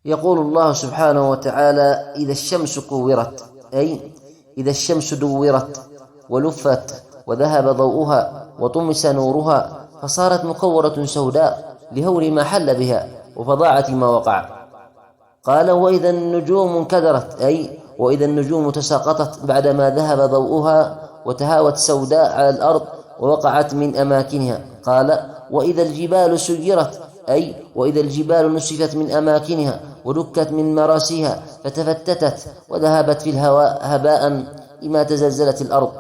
يقول الله سبحانه وتعالى: إذا الشمس كورت، أي إذا الشمس دورت ولفت وذهب ضوءها وطمس نورها فصارت مكورة سوداء لهول ما حل بها وفظاعة ما وقع. قال: وإذا النجوم انكدرت، أي وإذا النجوم تساقطت بعدما ذهب ضوءها وتهاوت سوداء على الأرض ووقعت من أماكنها. قال: وإذا الجبال سيرت، أي وإذا الجبال نسفت من أماكنها ودكت من مراسيها فتفتتت وذهبت في الهواء هباء لما تزلزلت الأرض.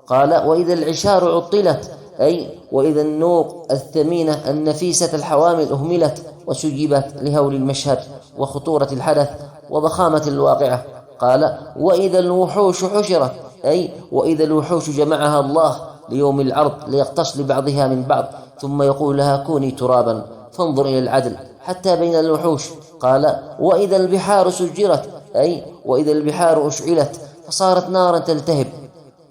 قال: وإذا العشار عطلت، أي وإذا النوق الثمينة النفيسة الحوامل أهملت وسيبت لهول المشهد وخطورة الحدث وضخامة الواقعة. قال: وإذا الوحوش حشرت، أي وإذا الوحوش جمعها الله ليوم العرض ليقتص لبعضها من بعض ثم يقول لها: كوني ترابا فانظر إلى العدل حتى بين الوحوش. قال: وإذا البحار سجرت، أي وإذا البحار أشعلت فصارت نارا تلتهب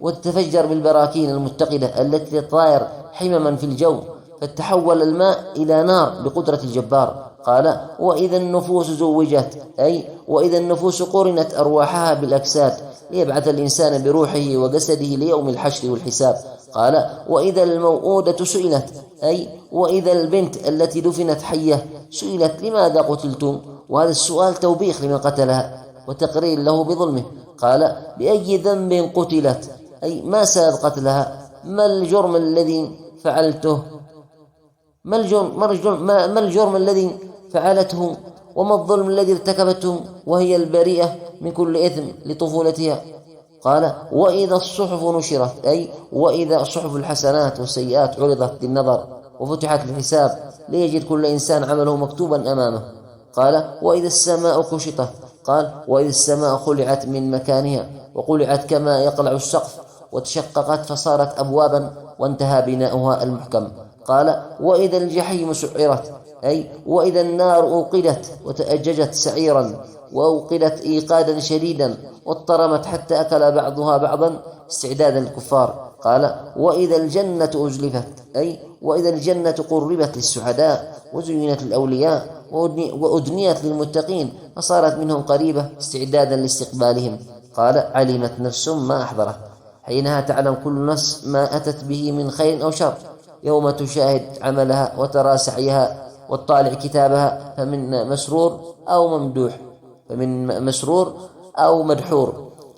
وتتفجر بالبراكين المتقدة التي تطاير حمما في الجو فتحول الماء إلى نار بقدرة الجبار. قال: وإذا النفوس زوجت، أي وإذا النفوس قرنت أرواحها بالأجساد ليبعث الإنسان بروحه وجسده ليوم الحشر والحساب. قال: وإذا الموءودة سئلت، أي وإذا البنت التي دفنت حية سئلت: لماذا قتلتم؟ وهذا السؤال توبيخ لمن قتلها وتقرير له بظلمه. قال: بأي ذنب قتلت، أي ما سبب قتلها؟ ما الجرم الذي فعلته؟ ما الجرم الذي فعلته؟ وما الظلم الذي ارتكبته وهي البريئة من كل إثم لطفولتها؟ قال: وإذا الصحف نشرت، أي وإذا صحف الحسنات والسيئات عرضت للنظر وفتحت الحساب ليجد كل إنسان عمله مكتوبا أمامه. قال: وإذا السماء كشطت، قال: وإذا السماء خلعت من مكانها وقلعت كما يقلع السقف وتشققت فصارت أبوابا وانتهى بناؤها المحكم. قال: وإذا الجحيم سعرت، أي وإذا النار أوقدت وتأججت سعيرا وأوقدت إيقادا شديدا واضطرمت حتى أكل بعضها بعضا استعدادا للكفار. قال: وإذا الجنة أزلفت، أي وإذا الجنة قربت للسعداء وزينت للأولياء وأدنيت للمتقين فصارت منهم قريبة استعدادا لاستقبالهم. قال: علمت نفس ما أحضرت، حينها تعلم كل نفس ما أتت به من خير أو شر، يوم تشاهد عملها وترى سعيها وتطالع كتابها فمن مسرور أو مدحور.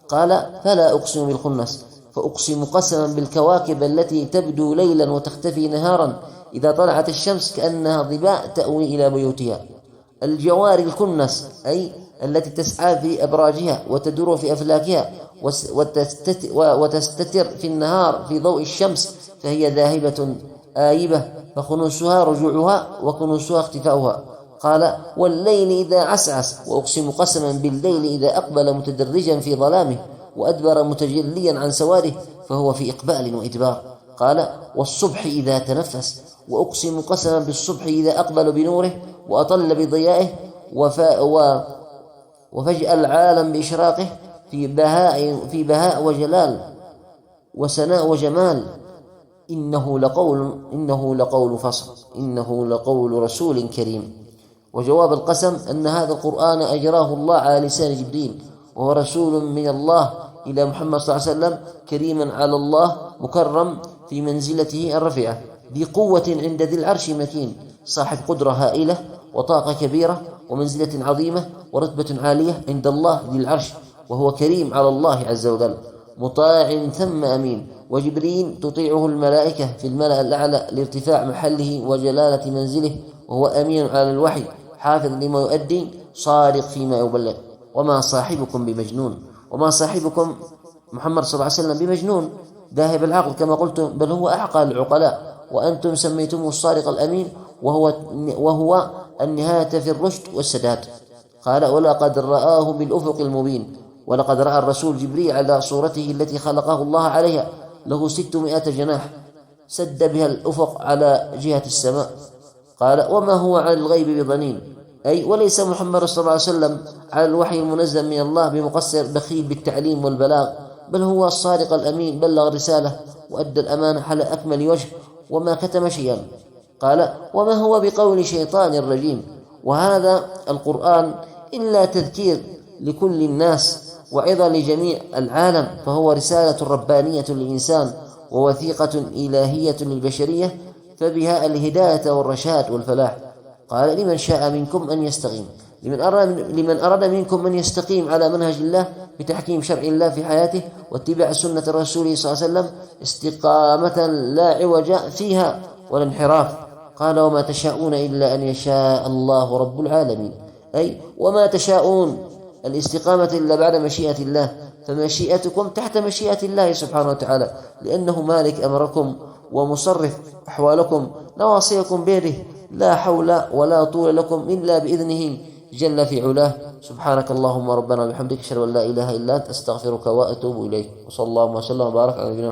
قال: فلا أقسم بالخنس، فأقسم قسما بالكواكب التي تبدو ليلا وتختفي نهارا إذا طلعت الشمس كأنها ضباء تأوي إلى بيوتها. الجوار الكنس، أي التي تسعى في أبراجها وتدور في أفلاكها وتستتر في النهار في ضوء الشمس فهي ذاهبة آيبة فخنوسها رجوعها وكنوسها اختفاؤها. قال: والليل إذا عسعس، وأقسم قسما بالليل إذا أقبل متدرجا في ظلامه وأدبر متجليا عن سواده فهو في إقبال وإدبار. قال: والصبح إذا تنفس، وأقسم قسما بالصبح إذا أقبل بنوره وأطل بضيائه وفجأة العالم بإشراقه في بهاء وجلال وسناء وجمال. إنه لقول فصل، إنه لقول رسول كريم. وجواب القسم أن هذا القرآن أجراه الله على لسان جبريل، وهو رسول من الله إلى محمد صلى الله عليه وسلم كريما على الله مكرم في منزلته الرفيعة ذي قوة عند ذي العرش مكين، صاحب قدرة هائلة وطاقة كبيرة ومنزلة عظيمة ورتبة عالية عند الله ذي العرش، وهو كريم على الله عز وجل مطاع ثم أمين. وجبريل تطيعه الملائكة في الملأ الأعلى لارتفاع محله وجلالة منزله، وهو أمين على الوحي حافظ لما يؤدي صادق فيما يبلغ. وما صاحبكم بمجنون، وما صاحبكم محمد صلى الله عليه وسلم بمجنون ذاهب العقل كما قلت، بل هو أعقل العقلاء، وأنتم سميتموه الصادق الأمين وهو النهاية في الرشد والسداد. قال: ولقد رآه بالأفق المبين. ولقد رأى الرسول جبريل على صورته التي خلقه الله عليها، له 600 جناح سد بها الأفق على جهة السماء. قال: وما هو على الغيب بضنين، أي وليس محمد صلى الله عليه وسلم على الوحي المنزل من الله بمقصر بخيل بالتعليم والبلاغ، بل هو الصادق الأمين بلغ الرسالة وأدى الأمانة على أكمل وجه وما كتم شيئا. قال: وما هو بقول شيطان رجيم. وهذا القرآن إلا تذكير لكل الناس وعظة لجميع العالم، فهو رسالة ربانية للإنسان ووثيقة إلهية للبشرية، فبها الهداية والرشاد والفلاح. قال: لمن شاء منكم أن يستقيم، لمن أراد منكم أن يستقيم على منهج الله بتحكيم شرع الله في حياته واتباع سنة رسوله صلى الله عليه وسلم استقامة لا عوج فيها ولا انحراف. قال: وما تشاءون إلا أن يشاء الله رب العالمين، أي وما تشاءون الاستقامة إلا بعد مشيئة الله، فمشيئتكم تحت مشيئة الله سبحانه وتعالى، لأنه مالك أمركم ومصرف أحوالكم، نواصيكم بيده، لا حول ولا طول لكم إلا بإذنه جل في علاه. سبحانك اللهم ربنا وبحمدك، أشهد أن لا إله إلا أنت، أستغفرك وأتوب إليك. وصلى الله وسلم وبارك على نبينا